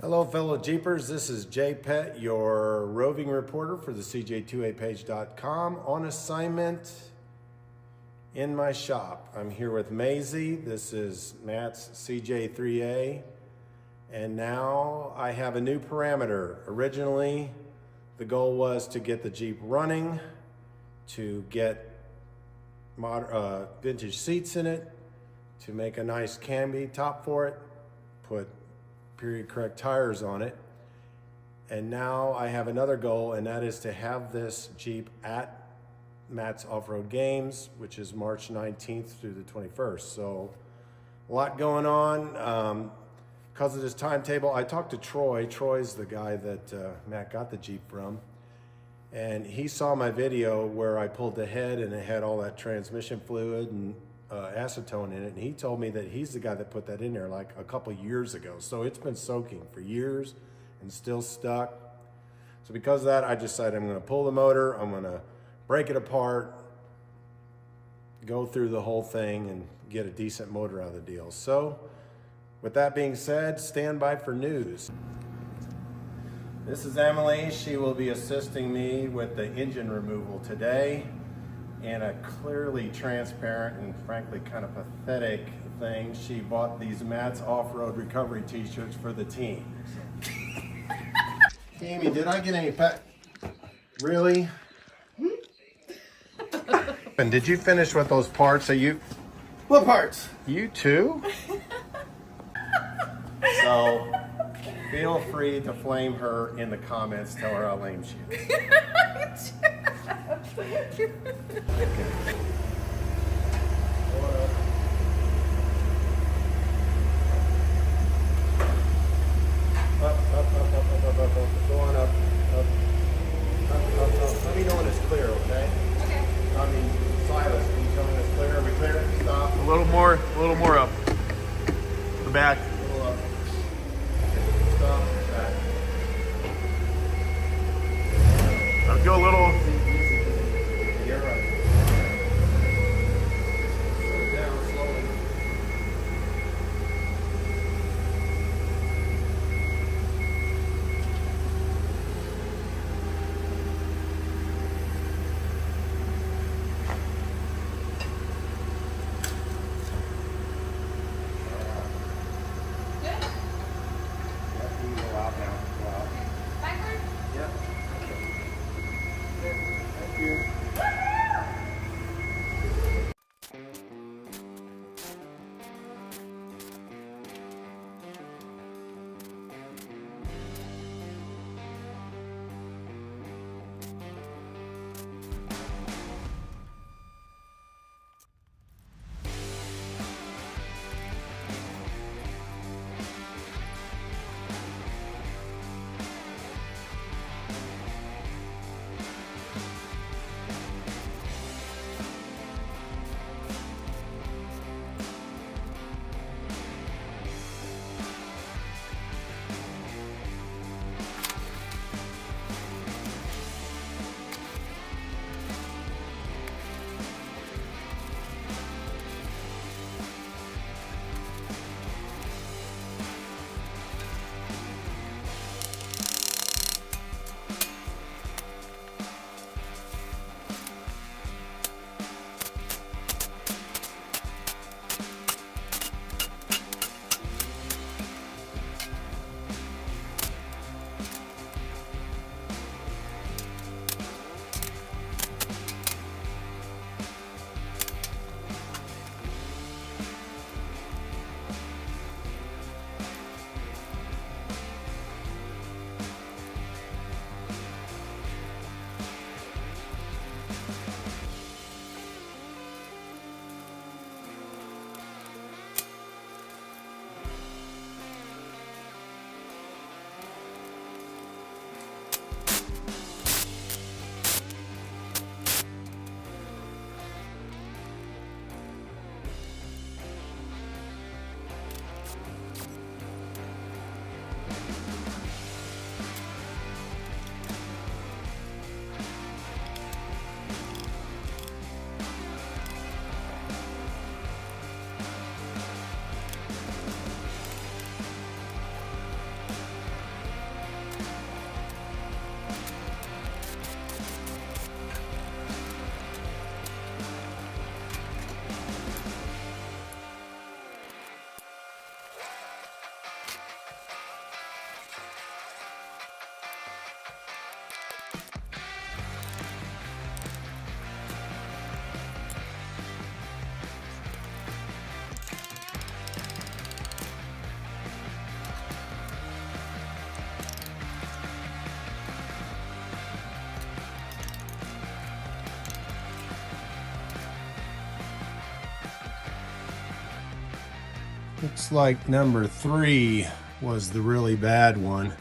Hello fellow Jeepers, this is Jay Pett, your roving reporter for the CJ3A page.com on assignment in my shop. I'm here with Mazy, this is Matt's CJ3A, and now I have a new parameter. Originally, the goal was to get the Jeep running, to get vintage seats in it, to make a nice Camby top for it, put period correct tires on it. And now I have another goal, and that is to have this Jeep at Matt's Off-Road Games, which is March 19th through the 21st. So a lot going on. Because of this timetable, I talked to Troy. Troy's the guy that Matt got the Jeep from. And he saw my video where I pulled the head and it had all that transmission fluid and acetone in it, and he told me that he's the guy that put that in there like a couple years ago. So it's been soaking for years and still stuck. So because of that, I decided I'm going to pull the motor, I'm going to break it apart, go through the whole thing and get a decent motor out of the deal. So with that being said, stand by for news. This is Emily. She will be assisting me with the engine removal today. And a clearly transparent and frankly kind of pathetic thing, she bought these Matt's Off-Road Recovery t-shirts for the team. Amy, did I get any Really? And did you finish with those parts? What parts? You too? So feel free to flame her in the comments, tell her how lame she is. Okay. Up. Go on up. Let me know when it's clear, okay? Okay. I mean, Silas, can you tell me when it's clear? Are we clear? Stop. A little more up. The back. A little up. Okay. Stop. Back. I'll go a little. You're right. Slow it down slowly. Good? Yep, you can go out now. Go out. Backward? Yep. Okay. Thank you. Looks like number 3 was the really bad one.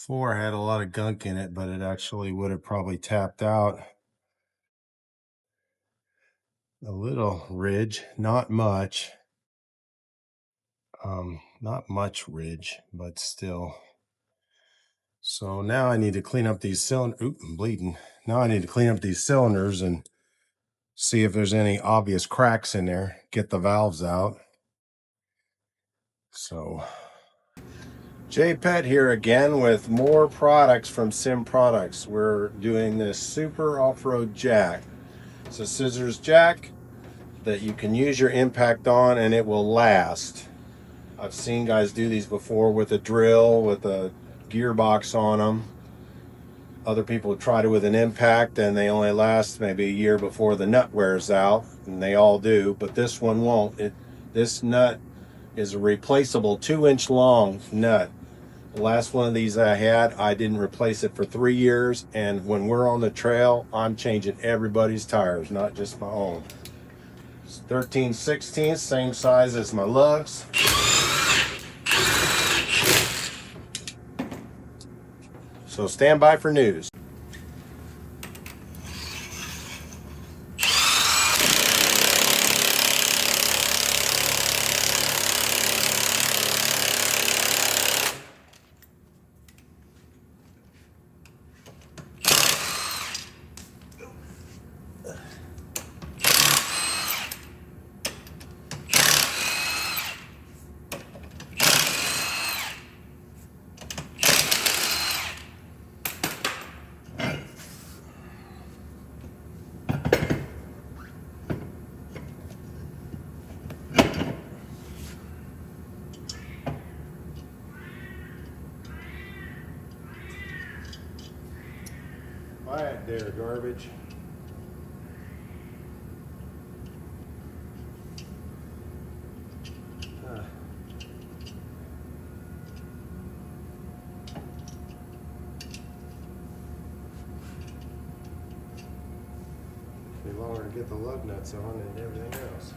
4 had a lot of gunk in it, but it actually would have probably tapped out. A little ridge, not much. Not much ridge, but still. So now I need to clean up these cylinders. Oop, I'm bleeding. Now I need to clean up these cylinders and see if there's any obvious cracks in there. Get the valves out. So, J-Pet here again with more products from Sim Products. We're doing this super off-road jack. It's a scissors jack that you can use your impact on and it will last. I've seen guys do these before with a drill, with a gearbox on them. Other people tried it with an impact and they only last maybe a year before the nut wears out, and they all do, but this one won't. This nut is a replaceable 2-inch long nut. The last one of these I had, I didn't replace it for 3 years, and when we're on the trail, I'm changing everybody's tires, not just my own. It's 13/16, same size as my lugs. So stand by for news. Quiet there, garbage. Be longer to get the lug nuts on and everything else.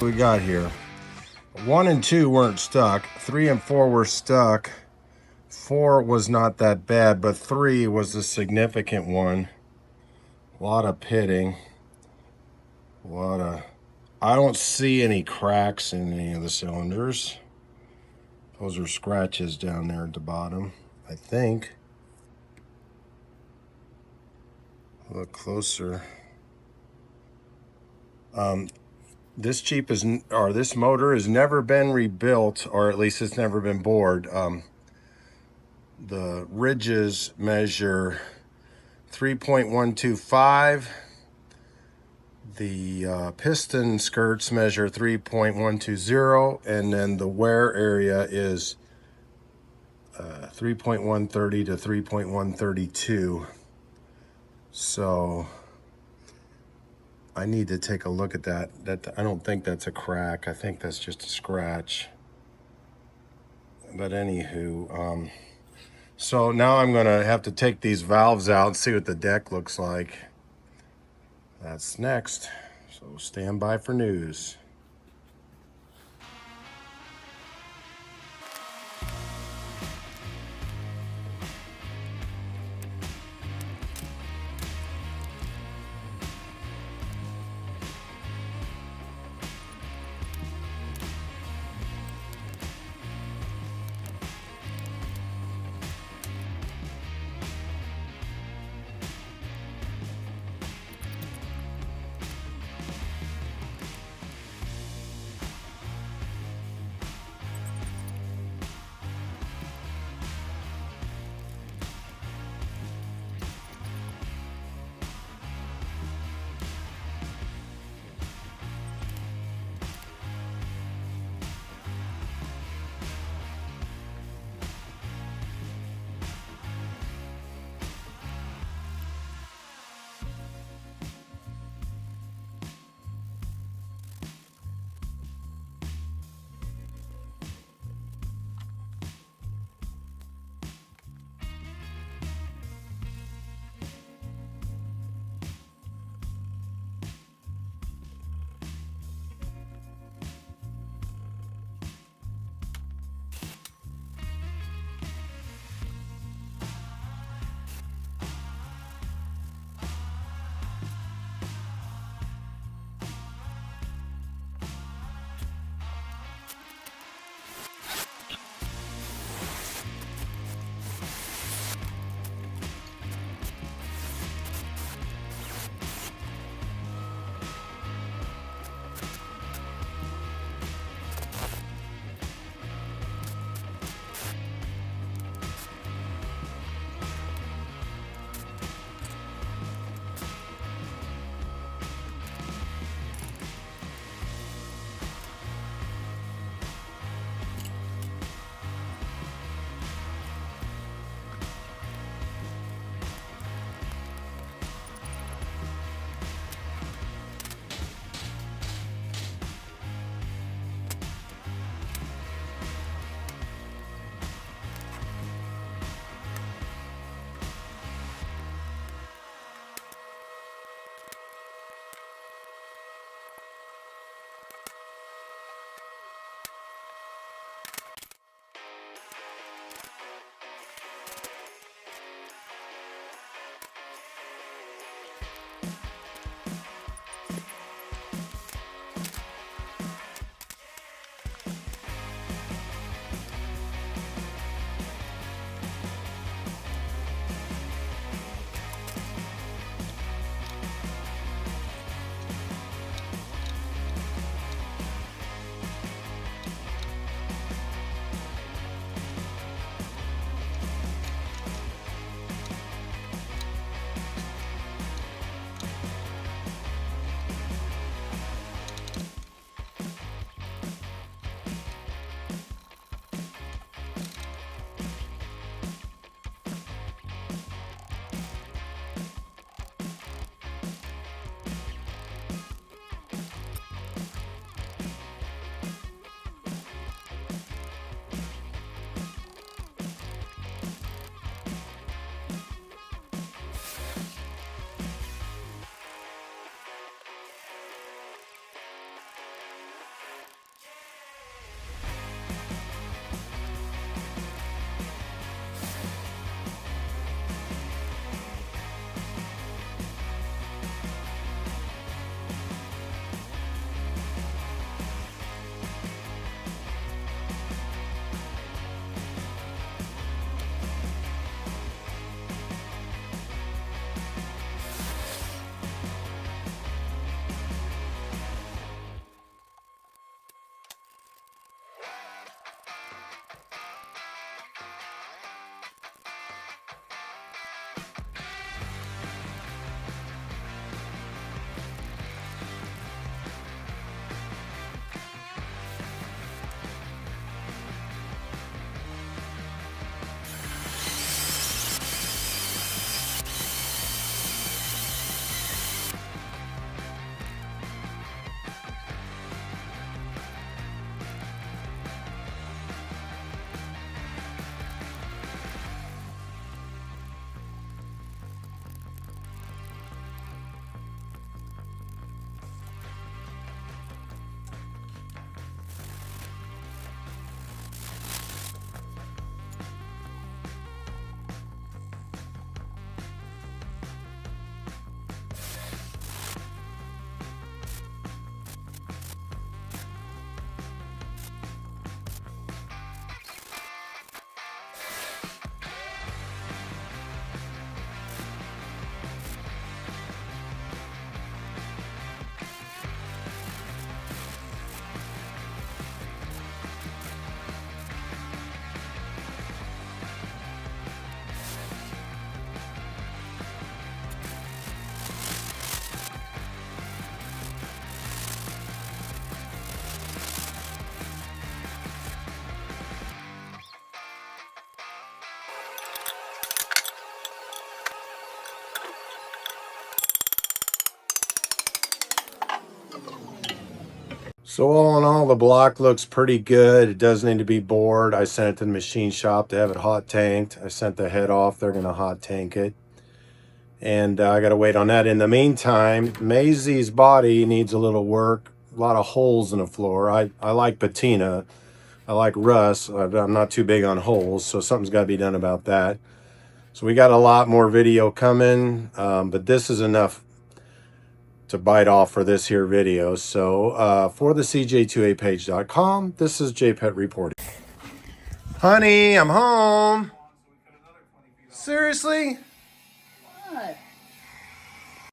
We got here 1 and 2 weren't stuck, 3 and 4 were stuck. 4 was not that bad, but 3 was the significant one. A lot of pitting, I don't see any cracks in any of the cylinders. Those are scratches down there at the bottom, I think. Look closer. This motor has never been rebuilt, or at least it's never been bored. The ridges measure 3.125. The piston skirts measure 3.120, and then the wear area is 3.130 to 3.132. So I need to take a look at that. I don't think that's a crack. I think that's just a scratch. But anywho, so now I'm gonna have to take these valves out and see what the deck looks like. That's next. So stand by for news. So all in all, the block looks pretty good. It does need to be bored. I sent it to the machine shop to have it hot tanked. I sent the head off. They're going to hot tank it. And I got to wait on that. In the meantime, Mazy's body needs a little work. A lot of holes in the floor. I like patina. I like rust. I'm not too big on holes, so something's got to be done about that. So we got a lot more video coming, but this is enough to bite off for this here video. So for the CJ3A this is JPet reporting. Honey, I'm home. Seriously? What?